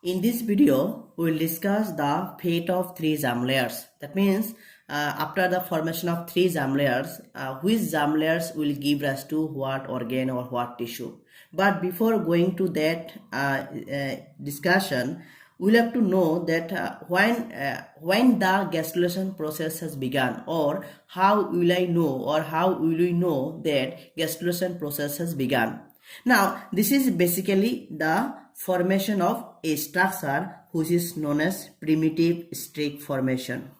In this video, we will discuss the fate of three germ layers. That means after the formation of three germ layers, which germ layers will give rise to what organ or what tissue. But before going to that discussion, we'll have to know that when the gastrulation process has begun, or how will I know, or how will we know that gastrulation process has begun. Now, this is basically the formation of a structure which is known as primitive streak formation.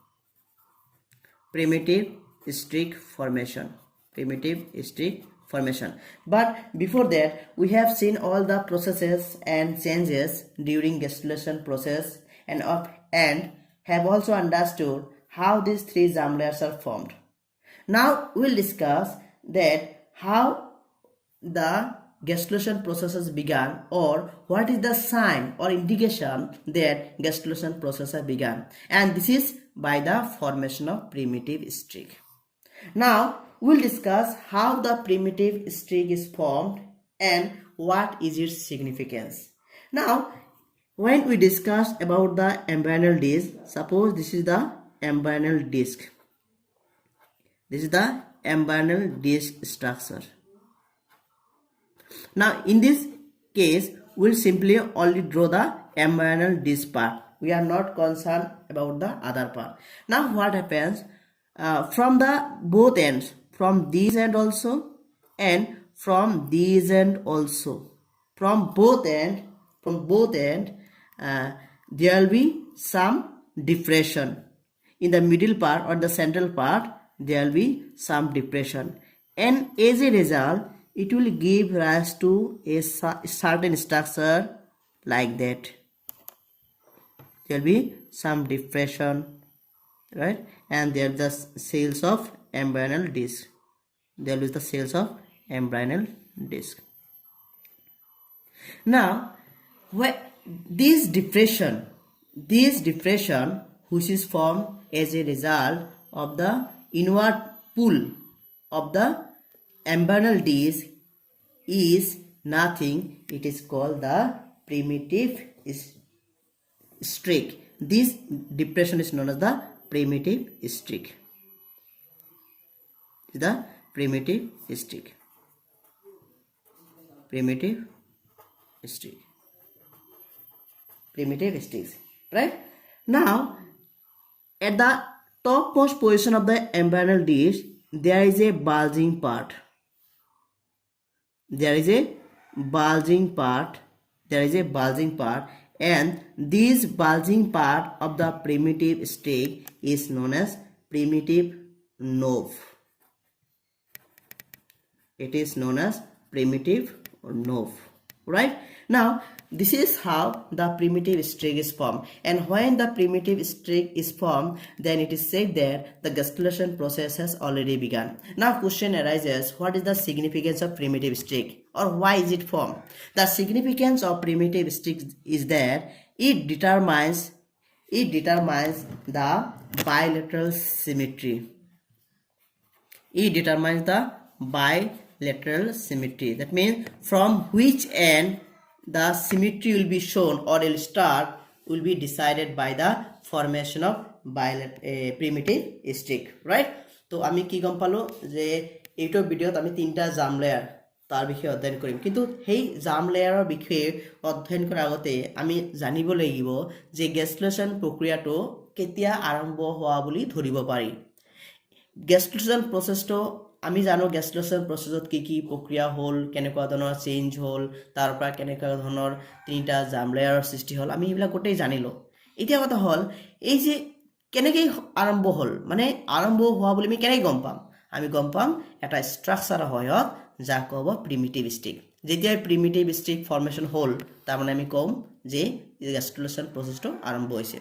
Primitive streak formation. Primitive streak formation. But before that, we have seen all the processes and changes during gastrulation process and have also understood how these three germ layers are formed. Now we'll discuss that how the gastrulation processes began, or what is the sign or indication that gastrulation process has begun, and this is by the formation of primitive streak. Now we'll discuss how the primitive streak is formed and what is its significance. Now when we discuss about the embryonal disc, suppose this is the embryonal disc. This is the embryonal disc structure. Now in this case, we'll simply only draw the embryonal disc part. We are not concerned about the other part. Now what happens from the both ends, from this end also and from this end also, from both end there will be some depression. In the middle part or the central part, there will be some depression, and as a result it will give rise to a certain structure like that. There will be some depression, right? And there are the cells of embryonal disc. There is the cells of embryonal disc. Now, this depression which is formed as a result of the inward pull of the embryonal disc is nothing. It is called the primitive streak. This depression is known as the primitive streak. The primitive streak. Primitive streak. Primitive streaks. Right? Now, at the topmost position of the embryonal disc, there is a bulging part. There is a bulging part, and this bulging part of the primitive streak is known as primitive nove. It is known as primitive nove, right? Now this is how the primitive streak is formed, and when the primitive streak is formed, then it is said that the gastrulation process has already begun. Now question arises, what is the significance of primitive streak, or why is it formed? The significance of primitive streak is that it determines the bilateral symmetry. It determines the bilateral symmetry. That means from which end the symmetry will be shown or will start will be decided by the formation of primitive streak, right? তো আমি কি গম পালো যে এইটো ভিডিওত আমি তিনটা জাম layer তার বিষয়ে অধ্যয়ন কৰিম, কিন্তু সেই জাম লেয়াৰৰ বিষয়ে অধ্যয়ন কৰাৰ আগতে আমি জানিব লাগিব যে গেষ্ট্ৰুলেশ্যন প্ৰক্ৰিয়াটো কেতিয়া আৰম্ভ হোৱা বুলি ধৰিব পাৰি। গেষ্ট্ৰুলেশ্যন প্ৰচেছটো আমি জানো গেষ্ট্ৰুলেশ্যন প্ৰচেছত কি কি প্ৰক্ৰিয়া হ'ল, কেনেকুৱা ধৰণৰ চেঞ্জ হ'ল, তাৰ পৰা কেনেকুৱা ধৰণৰ তিনিটা জাম লেয়াৰৰ সৃষ্টি হ'ল, আমি এইবিলাক গোটেই জানিলো। এতিয়া কথা হ'ল এই যে কেনেকৈ আৰম্ভ হ'ল, মানে আৰম্ভ হোৱা বুলি আমি কেনেকৈ গম পাম? আমি গম পাম এটা ষ্ট্ৰাকচাৰৰ সহায়ত, যাক ক'ব প্ৰিমিটিভ ষ্ট্ৰিক। যেতিয়া প্ৰিমিটিভ ষ্ট্ৰিক ফৰ্মেশ্যন হ'ল, তাৰমানে আমি ক'ম যে গেষ্ট্ৰুলেশ্যন প্ৰচেছটো আৰম্ভ হৈছে।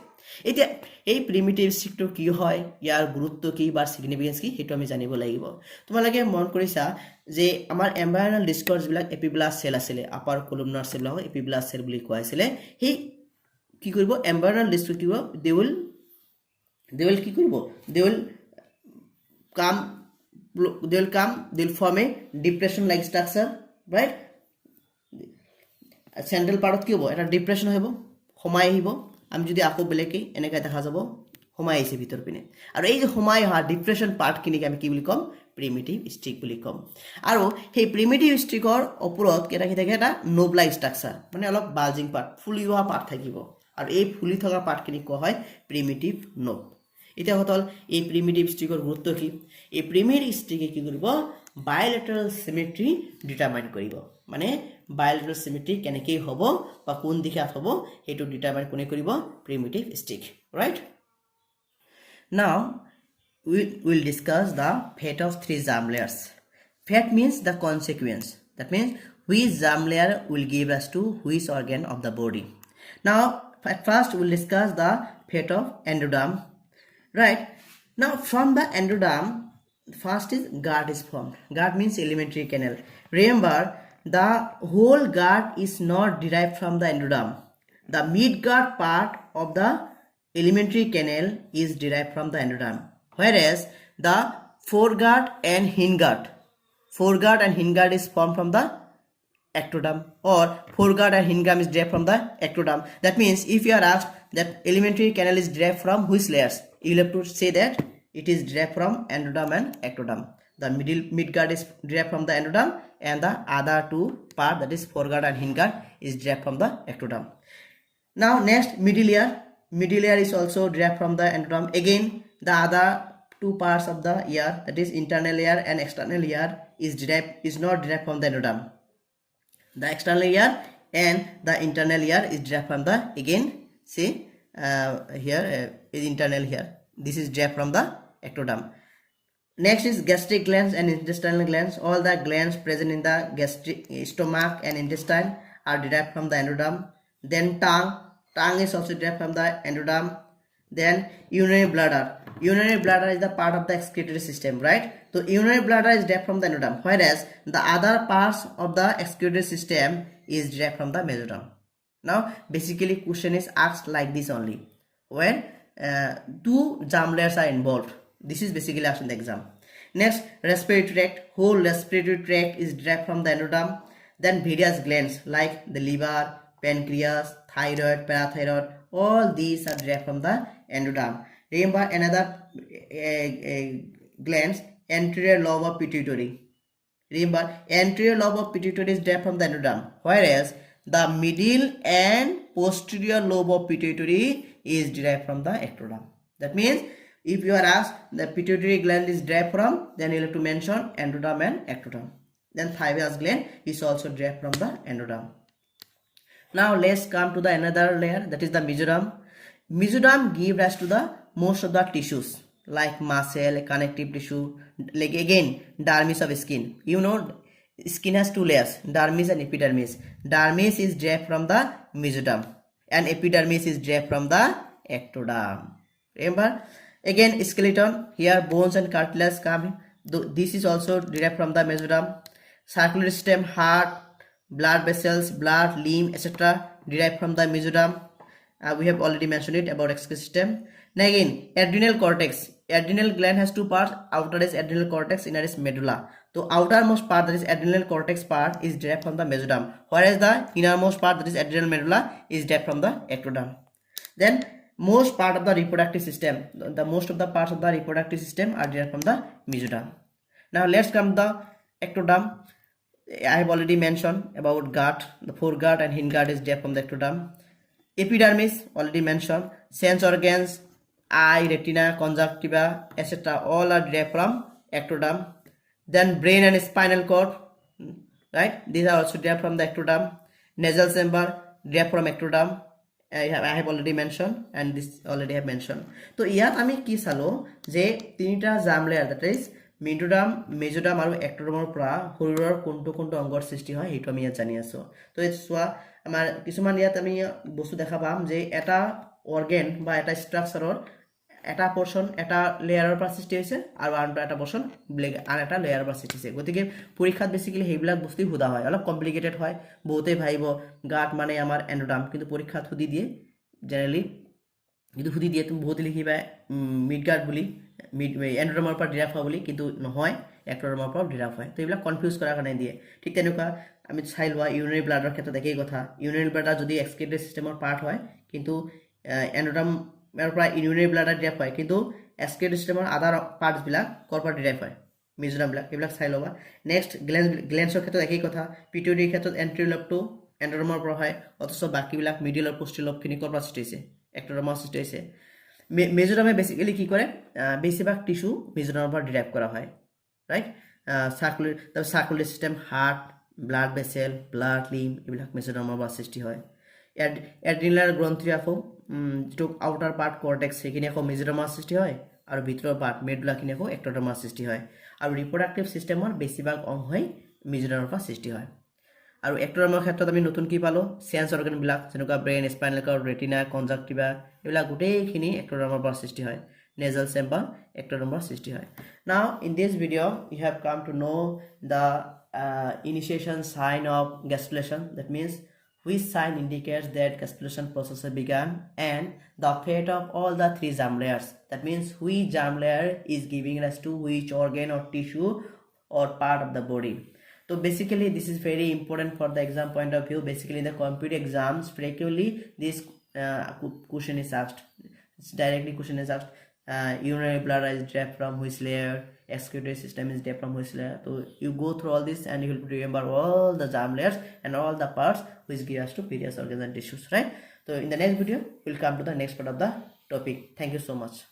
এতিয়া এই প্ৰিমিটিভ ষ্ট্ৰিকটো কি হয়, ইয়াৰ গুৰুত্ব কি বা সিগনিফিকেন্স কি, সেইটো আমি জানিব লাগিব। তোমালোকে মন কৰিছা যে আমাৰ এম্ব্ৰায়নাল ডিস্কৰ যিবিলাক এপিব্লাষ্ট সেল আছিলে, আপাৰ কলুমনাৰ সেলক এপিব্লাষ্ট সেল বুলি কোৱা হৈছিলে, সেই কি কৰিব এম্ব্ৰায়নাল ডিস্কটো কি হ'ব, দে উইল কি কৰিব, they will form a depression like structure, right? Central part কি হ'ব, এটা ডিপ্ৰেশ্যন হ'ব, সোমাই আহিব আমি যদি আকৌ বেলেগকৈ এনেকৈ দেখা যাব সোমাই আহিছে ভিতৰ পিনে আৰু এই যে সোমাই অহা ডিপ্ৰেশ্যন পাৰ্টখিনিক আমি কি বুলি ক'ম প্ৰিমিটিভ ষ্ট্ৰিক বুলি ক'ম আৰু সেই প্ৰিমিটিভ ষ্ট্ৰিকৰ ওপৰত কি থাকে এটা নোব লাইক ষ্ট্ৰাকচাৰ মানে অলপ বাল্জিং পাৰ্ট ফুলি অহা পাৰ্ট থাকিব আৰু এই ফুলি থকা পাৰ্টখিনিক কোৱা হয় প্ৰিমিটিভ নোব এতিয়া হতল এই প্ৰিমিটিভ ষ্ট্ৰিকৰ গুৰুত্ব কি এই প্ৰিমিটিভ ষ্ট্ৰিকে কি কৰিব বাইলেটাৰেল সিমেট্ৰি ডিটাৰমাইন কৰিব মানে বাইলেটাৰেল সিমেট্ৰি কেনেকৈ হ'ব বা কোন দিশে হ'ব সেইটো ডিটাৰমাইন কোনে কৰিব primitive streak right Now, we will discuss the fate of three germ layers. Fate means the consequence. That means which germ layer will give rise to which organ of the body. Now, at first we will discuss the fate of endoderm. Right? Now, from the endoderm, first is guard is formed. Guard means alimentary canal. Remember, the whole guard is not derived from the endoderm. The midguard part of the alimentary canal is derived from the endoderm, whereas the foreguard and hindguard is formed from the ectoderm, or foreguard and hindguard is derived from the ectoderm. That means if you are asked that alimentary canal is derived from which layers, you will have to say that it is derived from endoderm and ectoderm. The midguard is derived from the endoderm and the other two part, that is foreguard and hindguard, is derived from the ectoderm. Now next, middle ear is also derived from the endoderm. Again, the other two parts of the ear, that is internal ear and external ear, is not derived from the endoderm. The external ear and the internal ear is derived from the, again see here is internal ear. This is derived from the ectoderm. Next is gastric glands and intestinal glands. All the glands present in the gastric stomach and intestine are derived from the endoderm. Then tongue is also derived from the endoderm. Then urinary bladder is the part of the excretory system, right? So urinary bladder is derived from the endoderm, whereas the other parts of the excretory system is derived from the mesoderm. Now basically question is asked like this only when two germ layers are involved. This is basically asked in the exam. Next, respiratory tract. Whole respiratory tract is derived from the endoderm. Then various glands like the liver, pancreas, thyroid, parathyroid, all these are derived from the endoderm. Remember another glands, anterior lobe of pituitary. Remember anterior lobe of pituitary is derived from the endoderm, whereas the middle and posterior lobe of pituitary is derived from the ectoderm. That means if you are asked the pituitary gland is derived from, then you have to mention endoderm and ectoderm. Then thymus gland is also derived from the endoderm. Now let's come to the another layer, that is the mesoderm. Mesoderm give rise to the most of the tissues like muscle, connective tissue, like again dermis of skin. You know skin has two layers, dermis and epidermis. Dermis is derived from the mesoderm and epidermis is derived from the ectoderm. Remember again skeleton, here bones and cartilage come. This is also derived from the mesoderm. Circulatory system, heart, blood vessels, blood, limb, etc. derived from the mesoderm. We have already mentioned it about excretory system. Now again, adrenal cortex. Adrenal gland has two parts. Outer is adrenal cortex, inner is medulla. So outermost part, that is adrenal cortex part, is derived from the mesoderm, whereas the innermost part, that is adrenal medulla, is derived from the ectoderm. Then most part of the reproductive system, most of the parts of the reproductive system are derived from the mesoderm. Now let's come to the ectoderm. I have already mentioned about guard. The foreguard and hindguard is derived from the ectoderm. Epidermis already mentioned. Sense organs, eye, retina, conjunctiva, etc. all are derived from ectoderm. Then brain and spinal cord, right? These are also derived from the ectoderm. Nasal chamber derived from ectoderm. I have already mentioned, and this already have mentioned. So ইয়াত আমি কি চালো যে তিনিটা germ layer, that is মেজোডাম আৰু এক্টোডামৰ পৰা শৰীৰৰ কোনটো অংগৰ সৃষ্টি হয় সেইটো আমি ইয়াত জানি আছো। তো এই চোৱা আমাৰ কিছুমান ইয়াত আমি বস্তু দেখা পাম যে এটা অৰ্গেন বা এটা ষ্ট্ৰাকচাৰৰ এটা পোৰ্শন এটা লেয়াৰৰ পৰা সৃষ্টি হৈছে আৰু আন এটা পোৰ্শন আন এটা লেয়াৰৰ পৰা সৃষ্টি হৈছে। গতিকে পৰীক্ষাত বেসিক্যালি সেইবিলাক বস্তুই সোধা হয়, অলপ কমপ্লিকেটেড হয়। বহুতেই ভাবিব গাট মানে আমাৰ এন্ডোডাম, কিন্তু পৰীক্ষাত সুধি দিয়ে জেনেৰেলি, কিন্তু সুধি দিয়ে তুমি বহুত লিখিবা মিডগাৰ্ড বুলি, এন্ডোডামৰ পৰা ডিৰাইভ হোৱা বুলি, কিন্তু নহয় এক্টোডামৰ পৰা ডিৰাইভ হয়। তো এইবিলাক কনফিউজ কৰাৰ কাৰণে দিয়ে। ঠিক তেনেকুৱা আমি চাই লোৱা ইউৰিনাৰী ব্লাডৰ ক্ষেত্ৰত একেই কথা। ইউৰিনাৰী ব্লাডাৰ যদি এক্সক্ৰিটৰি সিস্টেমৰ পাৰ্ট হয় কিন্তু এন্ডোডাৰ্মৰ পৰা ইউৰিনাৰী ব্লাডাৰ ড্ৰাইভ হয় কিন্তু এক্সক্ৰিটৰি চিষ্টেমৰ আদাৰ পাৰ্টছবিলাক ক'ৰ পৰা ড্ৰাইভ হয় মিজোৰামবিলাক এইবিলাক চাই ল'বা নেক্সট গ্লেন্সৰ ক্ষেত্ৰত একেই কথা পিটুইটাৰীৰ ক্ষেত্ৰত এন্ট্ৰি লবটো এন্ডোডাৰ্মৰ পৰা হয় অথচ বাকীবিলাক মিডিল আৰু পোষ্টেৰিয়ৰ লবখিনি ক'ৰ পৰা সৃষ্টি হৈছে এক্টোডাৰ্মৰ সৃষ্টি হৈছে মেজোৰামে বেসিক্যালি কি কৰে বেছিভাগ টিস্যু মেজোৰামৰ পৰা ড্ৰাইভ কৰা হয় right circulatory system heart blood vessel blood lymph এইবিলাক মেজোৰামৰ পৰা সৃষ্টি হয় এড্ৰিনাল গ্ৰন্থি আকৌ যেটো আউটাৰ পাৰ্ট কৰ্টেক্স সেইখিনি আকৌ মেজোৰামৰ সৃষ্টি হয় আৰু ভিতৰৰ পাৰ্ট মেডুলাখিনি আকৌ এক্টোডাৰ্মৰ সৃষ্টি হয় আৰু ৰিপ্ৰডাক্টিভ সিস্টেমৰ বেছিভাগ অংশই মেজোৰামৰ পৰা সৃষ্টি হয় আৰু এক্টোডাৰ্মৰ ক্ষেত্ৰত আমি নতুন কি পালো সেন্স অৰ্গানবিলাক যেনেকুৱা brain spinal cord retina conjunctiva এইবিলাক গোটেইখিনি এক্টোডাৰ্মৰ পৰা সৃষ্টি হয় nasal sample ectodermal সৃষ্টি হয় now in this video you have come to know the initiation sign of gastrulation that means which sign indicates that gastrulation process has begun and the fate of all the three germ layers that means which germ layer is giving rise to which organ or tissue or part of the body so basically this is very important for the exam point of view basically in the computer exams frequently this question is asked directly question is asked urinary bladder is derived from which layer excretory system is derived from which layer so you go through all this and you will remember all the germ layers and all the parts which give us to various organs and tissues right so in the next video we'll come to the next part of the topic thank you so much